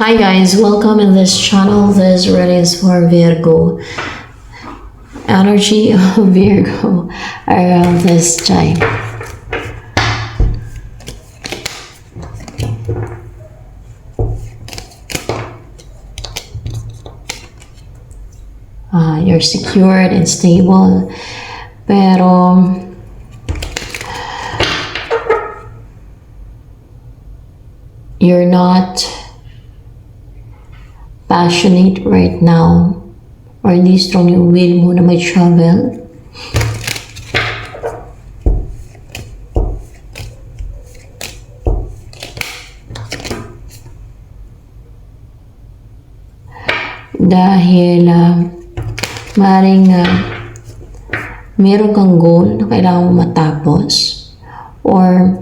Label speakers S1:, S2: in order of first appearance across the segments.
S1: Hi guys, welcome in this channel. This really is for Virgo. Energy of Virgo around this time. You're secured and stable, pero you're not passionate right now, or hindi strong yung will mo na may travel. Dahil maaaring meron kang goal na kailangan mo matapos, or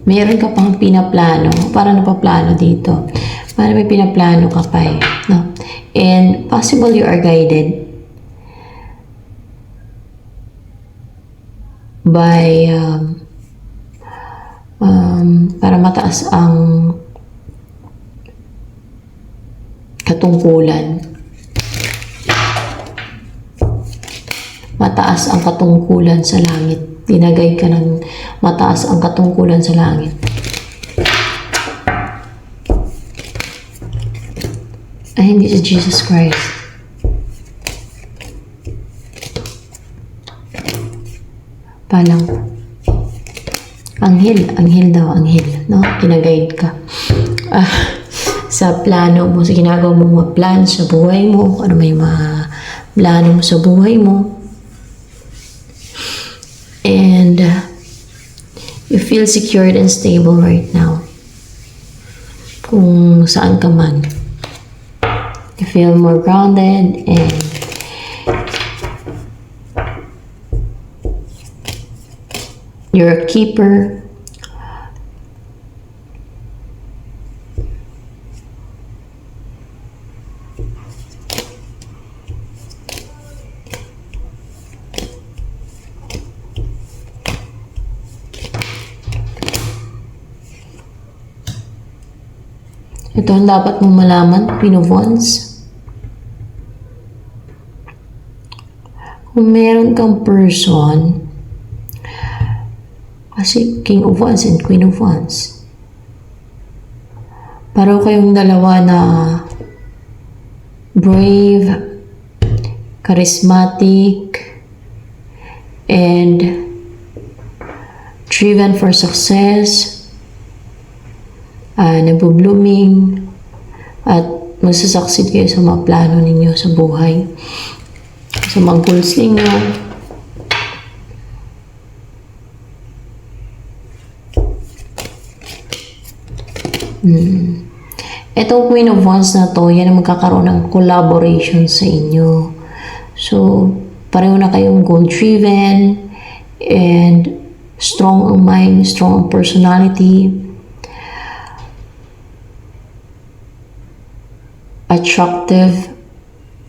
S1: meron ka pang pinaplano, para napaplano dito. Para may pinaplano ka pa eh. No? And possible you are guided by para mataas ang katungkulan. Mataas ang katungkulan sa langit. Dinagay ka ng mataas ang katungkulan sa langit. Ay, hindi si Jesus Christ. Palang anghel daw, no? Kinaguide ka. Sa plano mo, sa ginagawa mo mga plan sa buhay mo, ano may mga plano mo sa buhay mo. And you feel secured and stable right now. Kung saan ka man. You feel more grounded and you're a keeper. Ito ang dapat mong malaman, Queen of Wands. Kung meron kang person, kasi King of Wands and Queen of Wands, pareho kayong dalawa na brave, charismatic, and driven for success, nagbo-blooming, at magsasucceed kayo sa mga plano ninyo sa buhay, sa mga goals ninyo. Itong Queen of Wands na to, yan ang magkakaroon ng collaboration sa inyo. So, pareho na kayong goal-driven and strong ang mind, strong ang personality, attractive,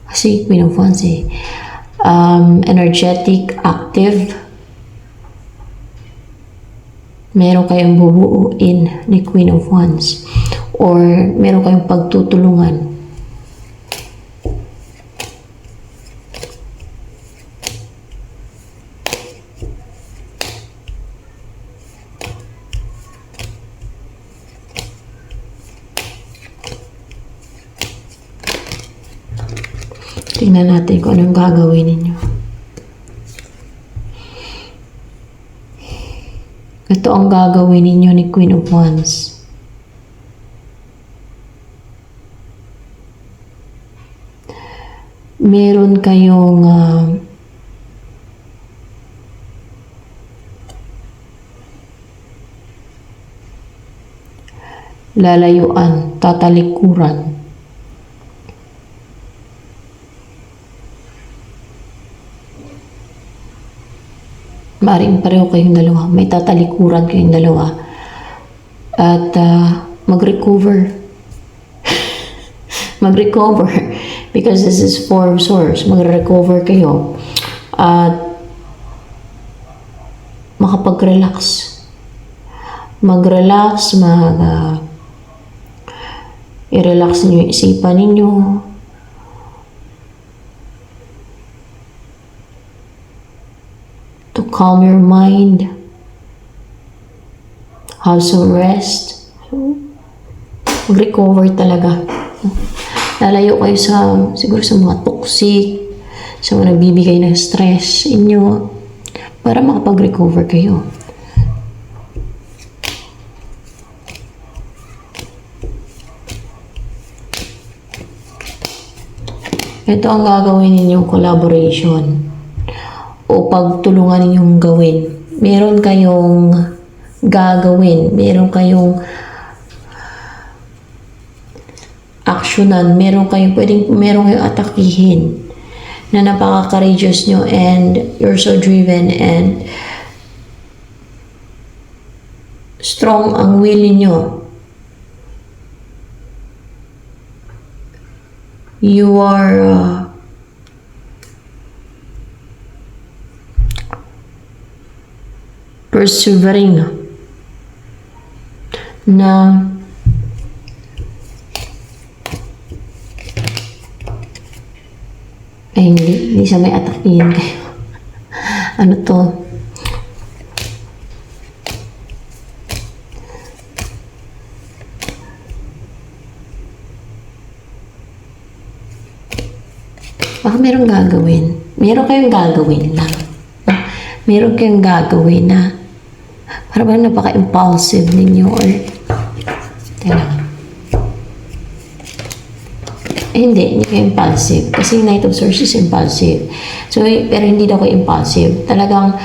S1: kasi Queen of Wands eh, energetic, active. Meron kayong bubuuin ni Queen of Wands, or meron kayong pagtutulungan. Tingnan natin kung anong gagawin ninyo. Ito ang gagawin ninyo ni Queen of Wands. Meron kayong lalayuan, tatalikuran. Maaaring pareho kayong dalawa. May tatalikuran kayong dalawa. At mag-recover. Mag-recover. Because this is Four of Swords. Mag-recover kayo. At makapag-relax. mag-relax, i-relax niyo yung isipan ninyo. To calm your mind. Have some rest. So, mag-recover talaga. Lalayo kayo siguro sa mga toxic, sa mga nagbibigay ng stress inyo, para makapag-recover kayo. Ito ang gagawin ninyong collaboration o pagtulungan ninyong gawin. Meron kayong gagawin, meron kayong aksyonan, meron kayong atakihin na napaka-courageous nyo and you're so driven and strong ang will niyo. You are persevering na hindi siya may atakihin kayo. Ano to? Baka merong gagawin. Meron kayong gagawin na. Meron kayong gagawin na parang napaka-impulsive ninyo or hindi kayo impulsive. Kasi Knight of Swords is impulsive. So, pero hindi daw kayo impulsive. Talagang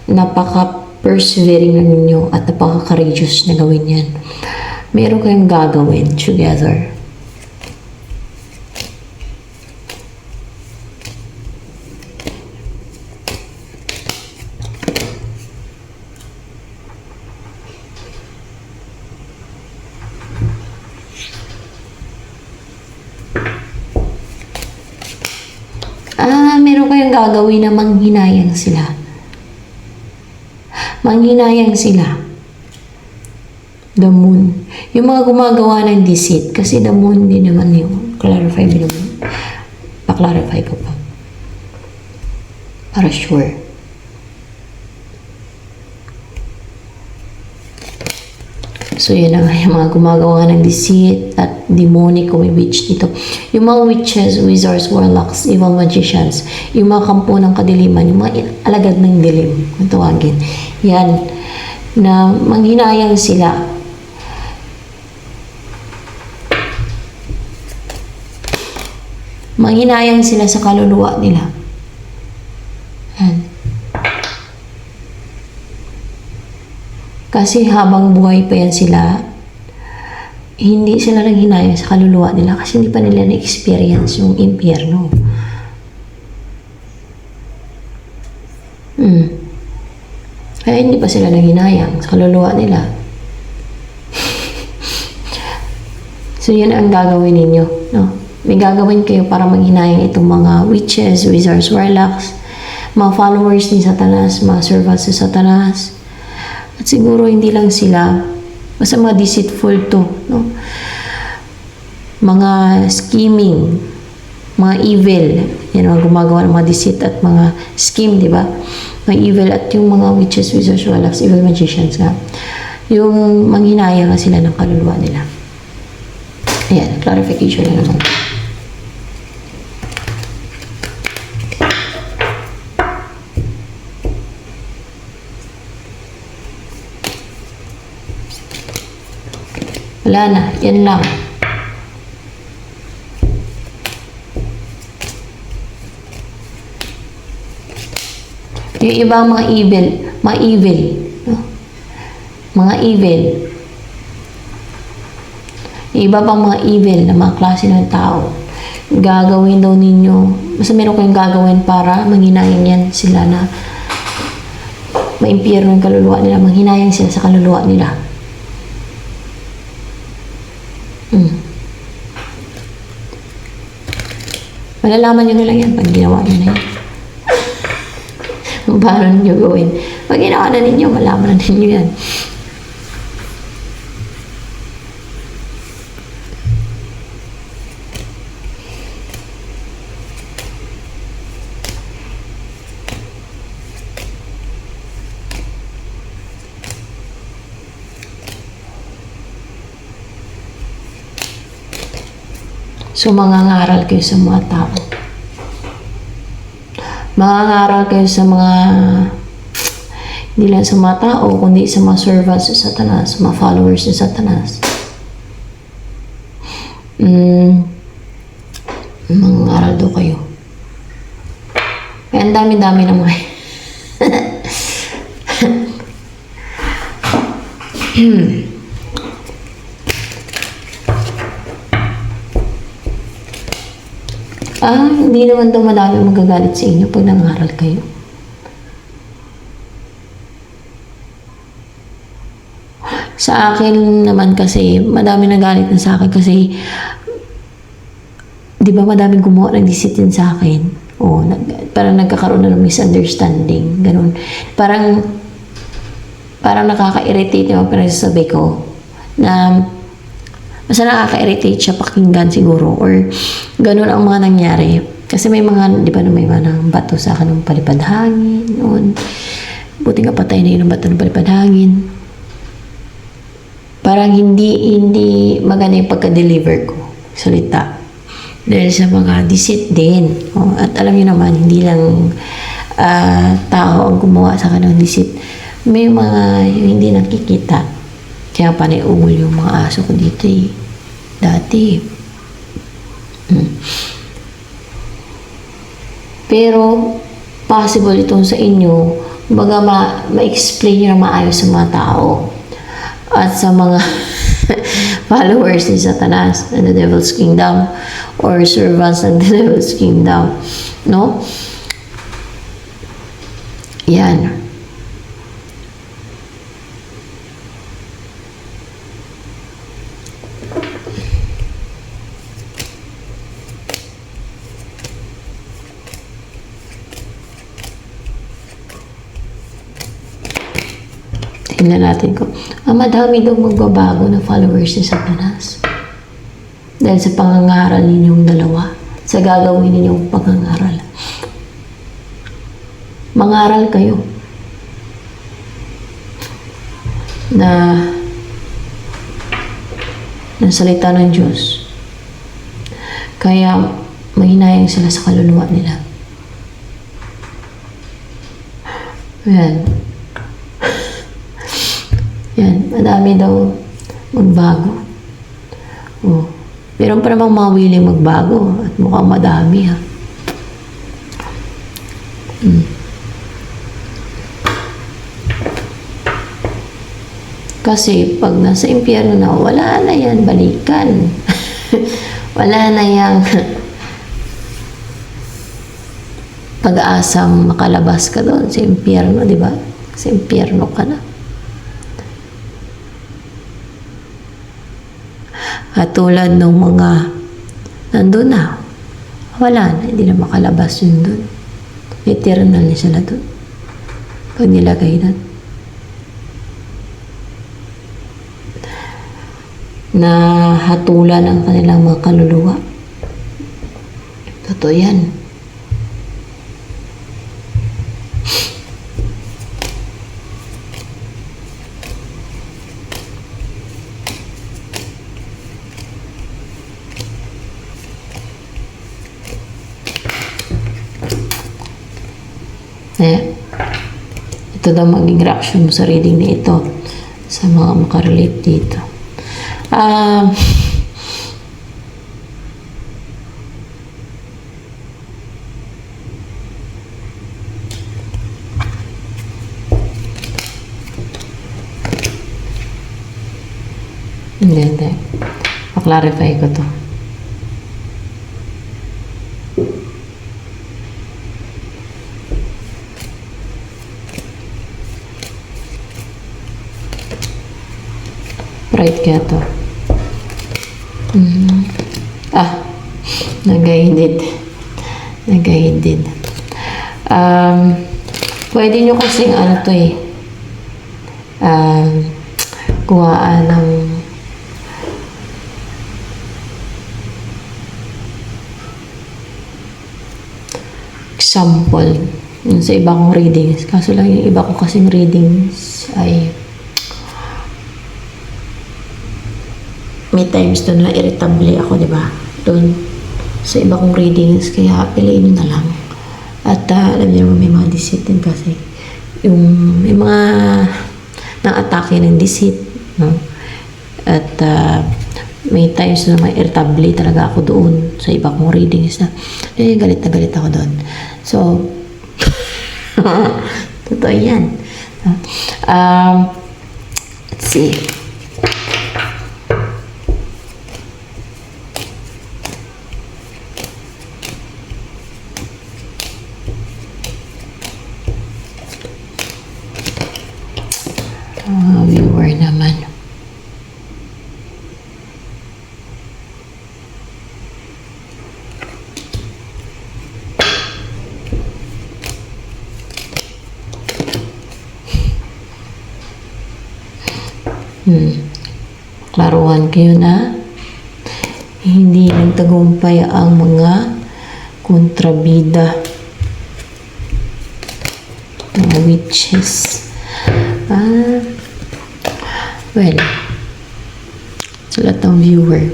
S1: napaka-persevering na ninyo at napaka-courageous na gawin yan. Meron kayong gagawin together. Meron kayong gagawin na manghinayang sila. Manghinayang sila. The moon. Yung mga gumagawa ng deceit. Kasi the moon din naman yung clarify din naman. Pa-clarify ko pa. Para sure. So, yun na nga, yung mga gumagawa ng deceit at demonic o may witch dito. Yung mga witches, wizards, warlocks, evil magicians, yung mga kampo ng kadiliman, yung mga alagad ng dilim, kung tawagin. Yan, na manghinayang sila. Manghinayang sila sa kaluluwa nila. Yan. Kasi habang buhay pa yan sila, hindi sila naghinayang sa kaluluwa nila kasi hindi pa nila na-experience yung impyerno. Kaya hindi pa sila naghinayang sa kaluluwa nila. So, yan ang gagawin ninyo. No? May gagawin kayo para maghinayang itong mga witches, wizards, warlocks, mga followers ni Satanas, mga servants ni Satanas. At siguro hindi lang sila, basta mga deceitful to, no? Mga scheming, mga evil, yan ang gumagawa ng mga deceit at mga scheme, di ba? Mga evil at yung mga witches, wizards, warlocks, evil magicians nga. Yung manghinaya nga sila ng kaluluwa nila. Ayan, clarification na naman. Wala na, yan lang. Yung iba mga evil, no? Mga evil. Yung iba pang mga evil na mga klase ng tao. Gagawin daw ninyo, basta meron kayong gagawin para manghinayang yan sila na maimpyerno yung kaluluwa nila, manghinayang sila sa kaluluwa nila. Malalaman nyo na lang yan pag ginawa nyo na yan. Paano nyo gawin? Pag ginawa na ninyo, malaman na ninyo yan. So, mangangaral kayo sa mga tao. Mangangaral kayo sa mga, hindi lang sa mga tao, kundi sa mga servants ni Satanas, sa mga followers ni Satanas. Mangangaral daw kayo. Kaya ang dami-dami ng mga hindi naman daw madami magagalit sa inyo pag nangaral kayo. Sa akin naman kasi, madami nagalit na sa akin kasi, di ba madaming gumawa ng disitin sa akin? O, parang nagkakaroon na ng misunderstanding. Ganun. Parang nakaka-irritate yung pinagsasabi ko na basta nakaka-irritate siya pakinggan siguro or ganun ang mga nangyari. Kasi may mga, di ba, may mga bato sa akin ng palipad hangin noon. Buti nga patay na yun ng bato ng palipad hangin. Parang hindi maganda yung pagka-deliver ko salita. Dahil sa mga deceit din. At alam niyo naman, hindi lang tao ang gumawa sa akin ng deceit. May mga hindi nakikita. Kaya panay umul yung mga aso ko dito dati. Pero, possible itong sa inyo, baga ma-explain nyo na maayos sa mga tao. At sa mga followers ni Satanas and the Devil's Kingdom or servants ng the Devil's Kingdom. No? Yan. Tingnan natin ko. Madami daw magbabago na followers ni Satanas. Dahil sa pangangaral ninyong dalawa. Sa gagawin ninyong pangangaral. Mangaral kayo. ng salita ng Diyos. Kaya mahinayang sila sa kaluluwa nila. Yan. Yan, madami daw magbago. Meron pa namang mga willing magbago at mukhang madami ha. Kasi pag nasa impyerno na, wala na yan, balikan. Wala na yang pag-aasang makalabas ka doon sa impyerno, di ba? Sa impyerno ka na. At tulad ng mga nandun na, wala na, hindi na makalabas yun doon. Eternal na sila doon. Pag nilagay doon. Na hatulan ang kanilang mga kaluluwa. Totoo yan. Ito daw maging reaction mo sa reading na ito sa mga makarelate dito. Hindi. Pa-clarify ko to. Right kaya to. Nagahindid. Pwede nyo kasing ano to kuhaan ng example sa iba kong readings. Kaso lang yung iba ko kasing readings ay may times doon na irritable ako, di ba? Doon sa iba kong readings, kaya piliin nyo na lang. At alam niyo naman, may mga deceit din kasi. May mga nang-atake ng deceit, no? At may times na may irritable talaga ako doon sa iba kong readings na galit na galit ako doon. So, totoo yan. Let's see. Viewer naman. Klaruhan kayo na hindi nagtagumpay ang mga kontrabida, mga witches. Well, sa lahat ng viewer,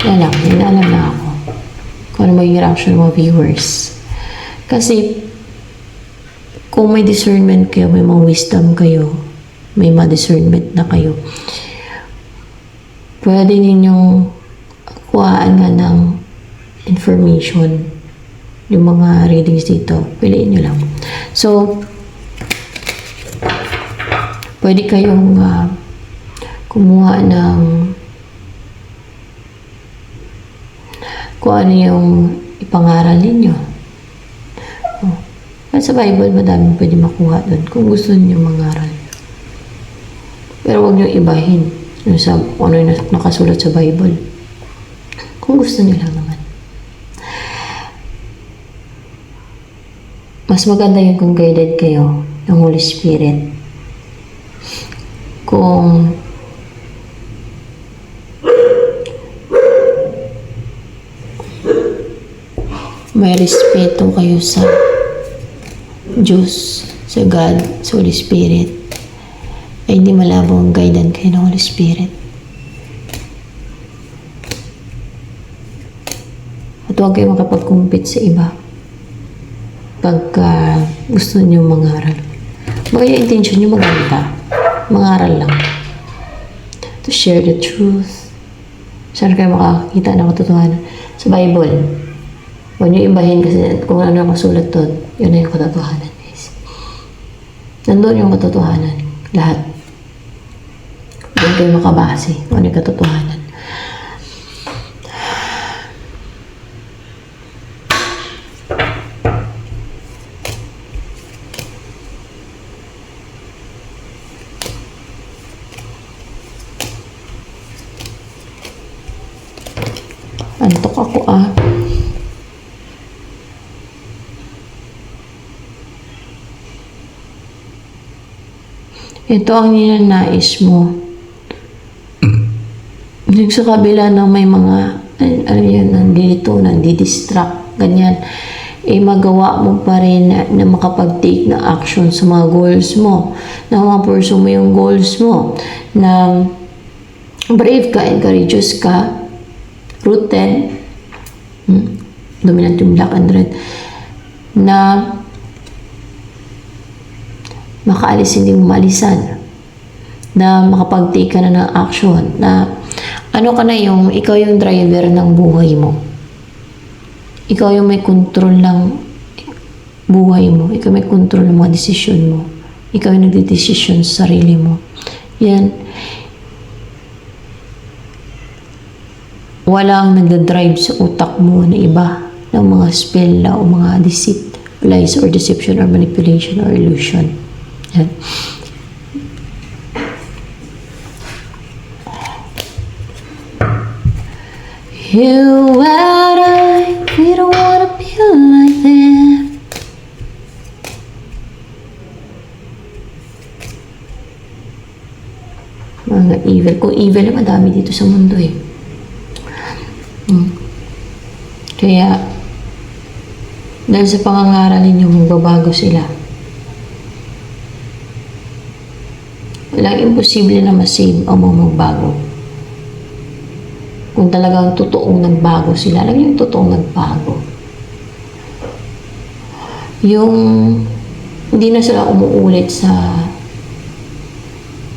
S1: alam na ako kung ano magiging reaction ng mga viewers. Kasi kung may discernment kayo, may mga wisdom kayo, may mga discernment na kayo, pwede ninyong kuhaan nga ng information yung mga readings dito. Piliin nyo lang. So, pwede kayong kumuha ng kung ano yung ipangaral ninyo. At sa Bible, madaming pwede makuha doon kung gusto niyo mangaral. Pero huwag niyo ibahin kung ano yung nakasulat sa Bible. Kung gusto niyo lang naman. Mas maganda yun kung guided kayo ng Holy Spirit. Kung may respeto kayo sa Diyos, sa God, sa Holy Spirit, ay hindi malabo ang guidance kayo ng Holy Spirit. At huwag kayo makapag-compete sa iba pagka gusto niyo mangaral. Baka yung intention niyo maganda, mangaral lang. To share the truth. Saan kayo makakita ng katotohanan? Sa Bible. Huwag niyo ibahin kasi kung ano nakasulat doon, yun na yung katotohanan, guys. Nandun yung katotohanan. Lahat. Huwag kayo makabase kung ano yung katotohanan. Antok ako Ito ang ninanais mo. Yung sa kabila ng may mga, nandidistract, ganyan, magawa mo pa rin na makapag-take na action sa mga goals mo, na ma-pursue mo yung goals mo, na brave ka, courageous ka, rooted, dominant yung black and red, na makaalis hindi malisan, na makapag-take ka na ng action, na ikaw yung driver ng buhay mo. Ikaw yung may control ng buhay mo. Ikaw may control ng mga desisyon mo. Ikaw yung nagdidesisyon sa sarili mo. Yan. Walang nagdadrive sa utak mo na iba ng mga spell na o mga deceit, lies or deception or manipulation or illusion. Yan. You and I, we don't wanna be like them. Mga evil. Kung evil, madami dito sa mundo eh. Kaya, dahil sa pangangaral ninyo, magbabago sila. Walang imposible na masave o magbago. Kung talagang totoong nagbago sila, alam niyo yung totoong nagbago. Yung hindi na sila umuulit sa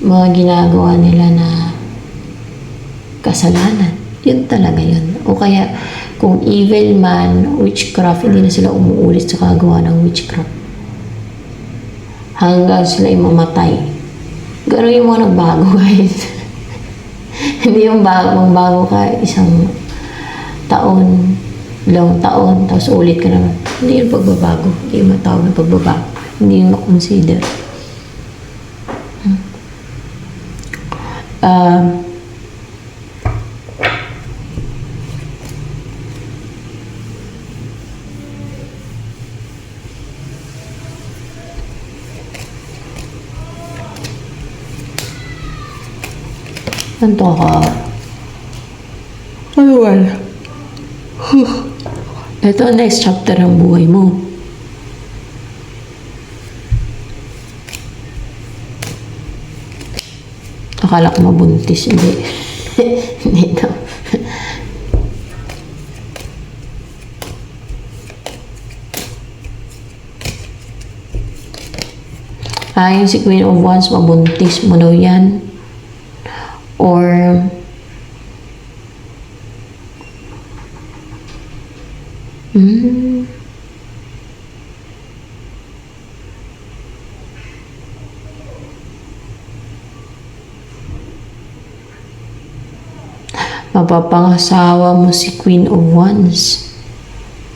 S1: mga ginagawa nila na kasalanan. Yun talaga yun. O kaya, kung evil man, witchcraft, hindi na sila umuulit sa kagawa ng witchcraft. Hanggang sila mamatay. Gano'n yung mga nagbago, guys. Hindi yung bago ka isang taon, 2 taon, tapos ulit ka naman. Hindi yung pagbabago. Hindi yung matawag na pagbabago. Hindi yung makonsider. Nanto ka. Ano wala? Ito ang next chapter ng buhay mo. Akala ko mabuntis. Hindi. Hindi daw. Yung si Queen of Wands, mabuntis mo daw yan. Or mapapangasawa mo si Queen of Wands.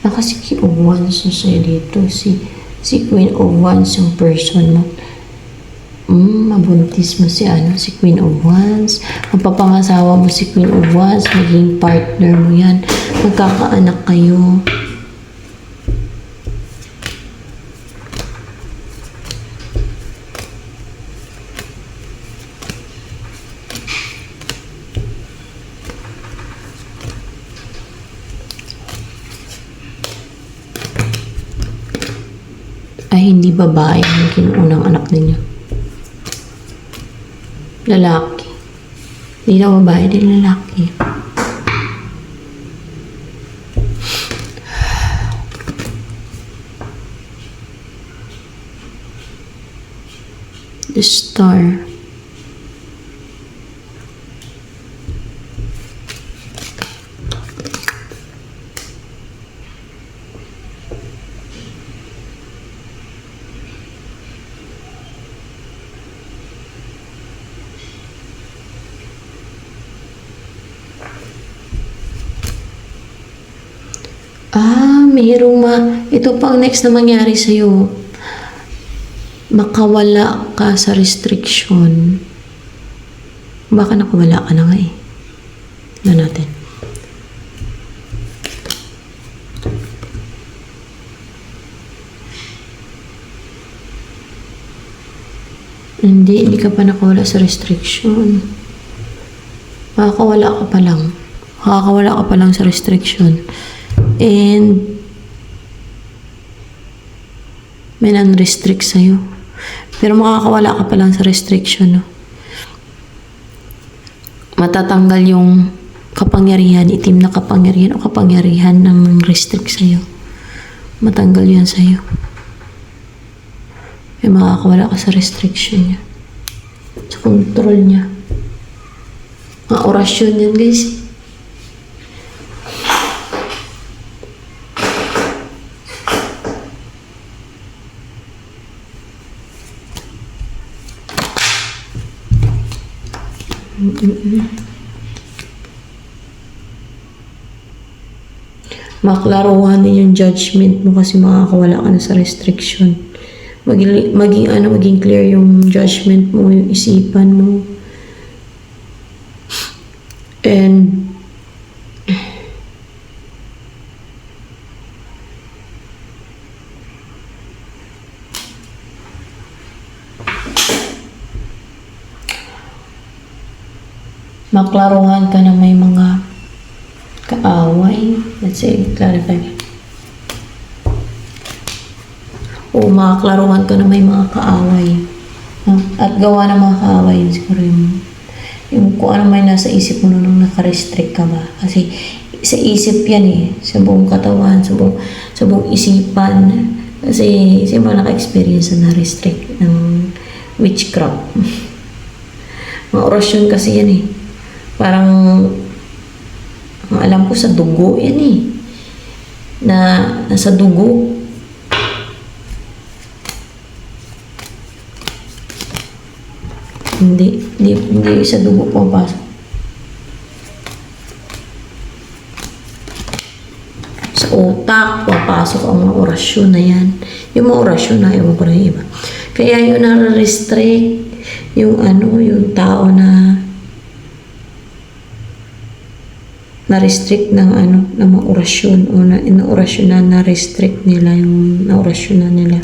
S1: Si Queen of Wands na sa'yo dito. Si Queen of Wands yung person mo. Mabuntis mo si Queen of Wands. Mapapangasawa mo si Queen of Wands. Maging partner mo yan. Magkakaanak kayo. Ay, hindi babae ang kinuunang anak ninyo. Lalaki. Hindi na babae, din lalaki. The Star. Ito pang next na mangyari sa'yo. Makawala ka sa restriction. Baka nakawala ka na nga eh. Tignan natin. Hindi ka pa nakawala sa restriction. Makakawala ka pa lang. Makakawala ka pa lang sa restriction. And may non-restrict sa'yo. Pero makakawala ka pa lang sa restriction, no? Matatanggal yung kapangyarihan, itim na kapangyarihan o kapangyarihan ng restrict sa'yo. Matanggal yan sa'yo. May makakawala ka sa restriction niya. Sa control niya. Mga orasyon yan, guys. Maklaruhan din yung judgment mo kasi makakawala ka na sa restriction. Maging clear yung judgment mo, yung isipan mo. And maklaruhan ka na may mga kaaway. Let's say, clarify. O makaklaruhan ka na may mga kaaway. At gawa ng mga kaaway, siguro yung Yung kung ano may nasa isip mo nung naka-restrict ka ba. Kasi sa isip yan eh. Sa buong katawan, sa buong isipan. Kasi sino ba naka-experience na na-restrict ng witchcraft? Mga orasyon kasi yan eh. Parang, ang alam ko sa dugo yan eh. Na nasa dugo. Hindi sa dugo pumapasok. Sa utak, papasok ang mga orasyon na yan. Yung mga orasyon na, ewan ko na yung iba. Kaya yung na-restrict, yung yung tao na na-restrict ng ng mga orasyon o na orasyon na na-restrict nila yung na-orasyon na nila.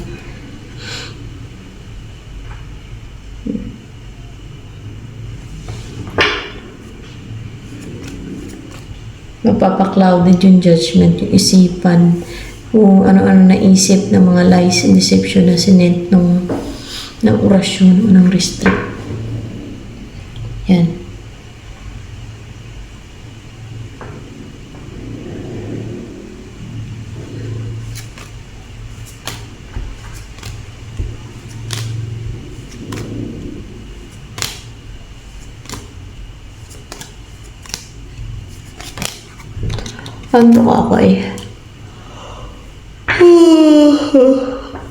S1: Mapapaklouded yung judgment, yung isipan, kung ano-ano naisip ng mga lies and deception na sinent ng orasyon o ng restrict. Yan. Ano ako eh.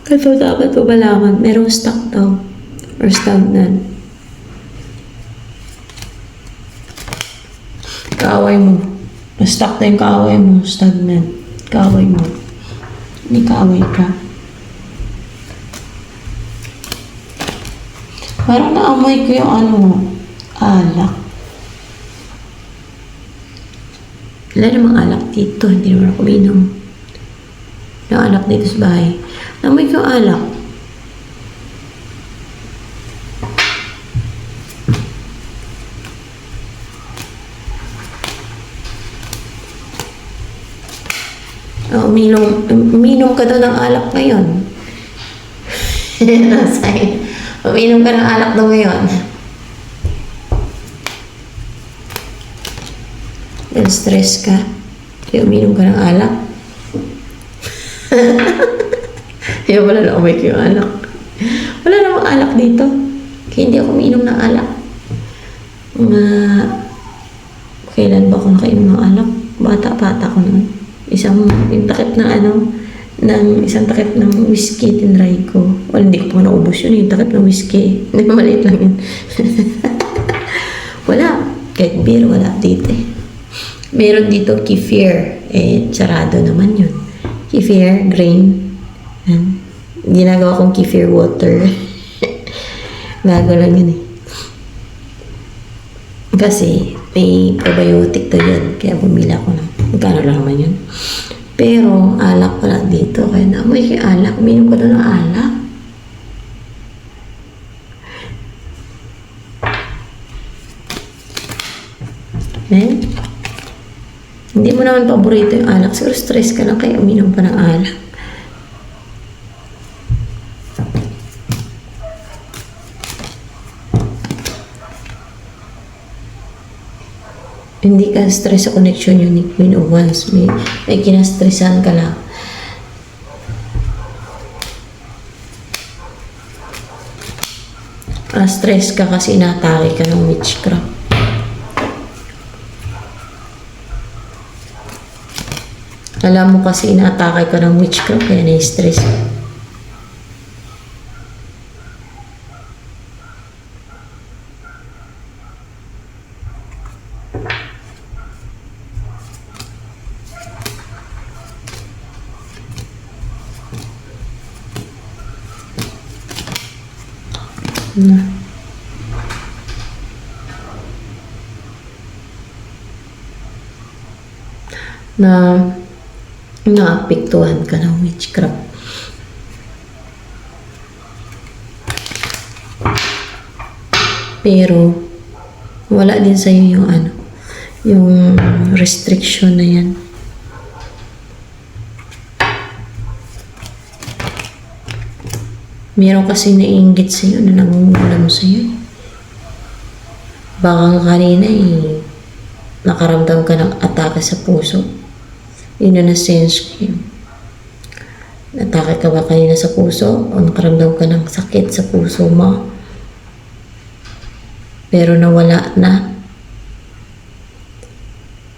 S1: Ito dapat ko malaman. Merong stuck daw. Or stagnant. Kaaway mo. Na-stuck na yung kaaway mo. Stagnant. Kaaway mo. Hindi kaaway ka. Parang naamoy ko yung alak. Wala namang alak dito. Hindi naman ako minom. Yung alak dito sa bahay. Namoy ko alak. Uminom ka daw ng alak ngayon. Uminom ka ng alak daw ngayon. Dahil stress ka. Kaya uminom ka ng alak. Kaya wala na umay ko yung alak. Wala namang alak dito. Kaya hindi ako uminom ng alak. Kailan ba ako nakainom ng alak? Bata-bata ko noon. Yung takip isang takip ng whiskey tinry ko. Well, hindi ko pa naubos yun. Yung takip ng whiskey. Hindi, maliit lang yun. Wala. Kahit beer, wala dito eh. Meron dito kefir. Sarado naman yun. Kefir, grain. Ginagawa kong kefir water. Gago lang yun eh. Kasi may probiotic to yun. Kaya bumili ako ng magkano lang naman yun. Pero alak pala dito. Kaya naamoy kayo alak. Uminom ko doon ng alak. Hindi mo naman paborito yung alak. Siguro stress ka lang kaya uminom pa ng alak. Hindi ka stress sa connection unique Queen of Wands. May kinastressan ka lang. Stress ka kasi inatake ka ng witchcraft. Alam mo kasi inaatake ka ng witchcraft kaya na-stress. Na naapektuhan ka ng witchcraft. Pero wala din sa'yo yung yung restriction na yan. Meron kasi naiinggit sa'yo na nangungulam sa'yo. Baka nga kanina nakaramdam ka ng atake sa puso. Yun na na-sense ko yun. Atake ka ba kanina sa puso? O nakaramdam ka ng sakit sa puso mo? Pero nawala na.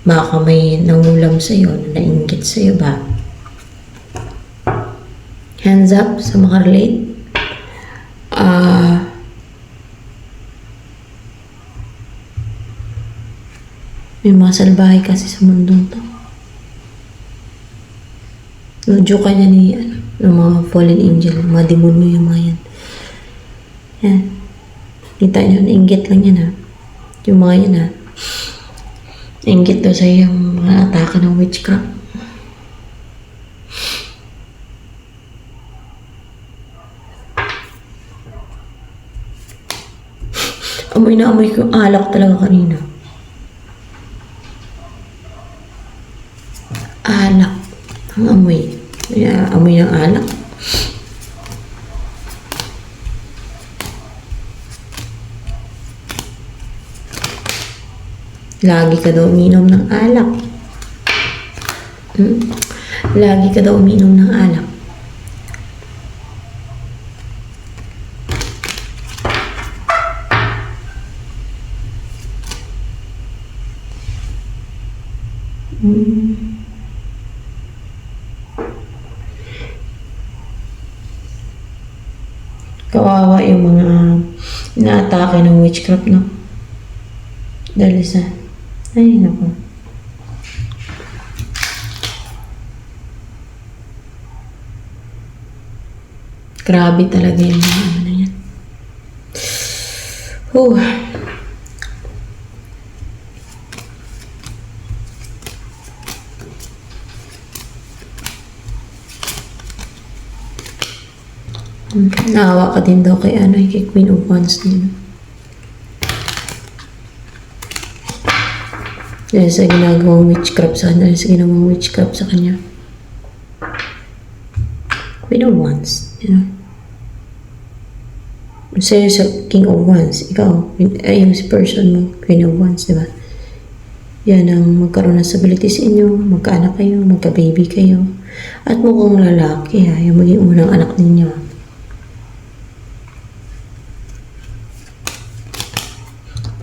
S1: Baka may nangulam sa'yo, nainggit sa'yo ba? Hands up sa makarelate. May mga salbahe kasi sa mundong to. Nudyo ka niya ng mga fallen angel, mga demonyo yung mga yan. Yan. Kita nyo, nainggit lang yan ha. Yung mga yan ha. Nainggit daw sa yung mga atake ng witchcraft. Amoy na amoy ko yung alak talaga kanina. Alak. Ang amoy. Amoy ng alak. Lagi ka daw uminom ng alak. Lagi ka daw uminom ng alak. Kawawa yung mga inaatake ng witchcraft, no? Dahil sa... Ay, naku. Grabe talaga yung mga ano na yan. Naawa ka din daw kay kay Queen of Wands din. Dahil sa ginagawang witchcraft sa kanya, Queen of Wands, you know. Sa'yo sa King of Wands, ikaw, ay yung si person mo, Queen of Wands, di ba? Yan ang magkaroon ng stability sa inyo, magkaanak kayo, magka-baby kayo. At mukhang lalaki yung maging unang anak ninyo.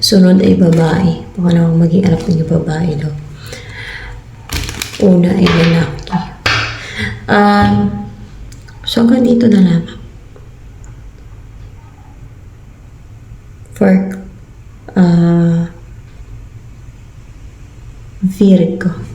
S1: Sunod ay babae. Baka namang maging anak ninyo babae daw. Una ay lalaki. So hanggang dito na lamang. For Virgo.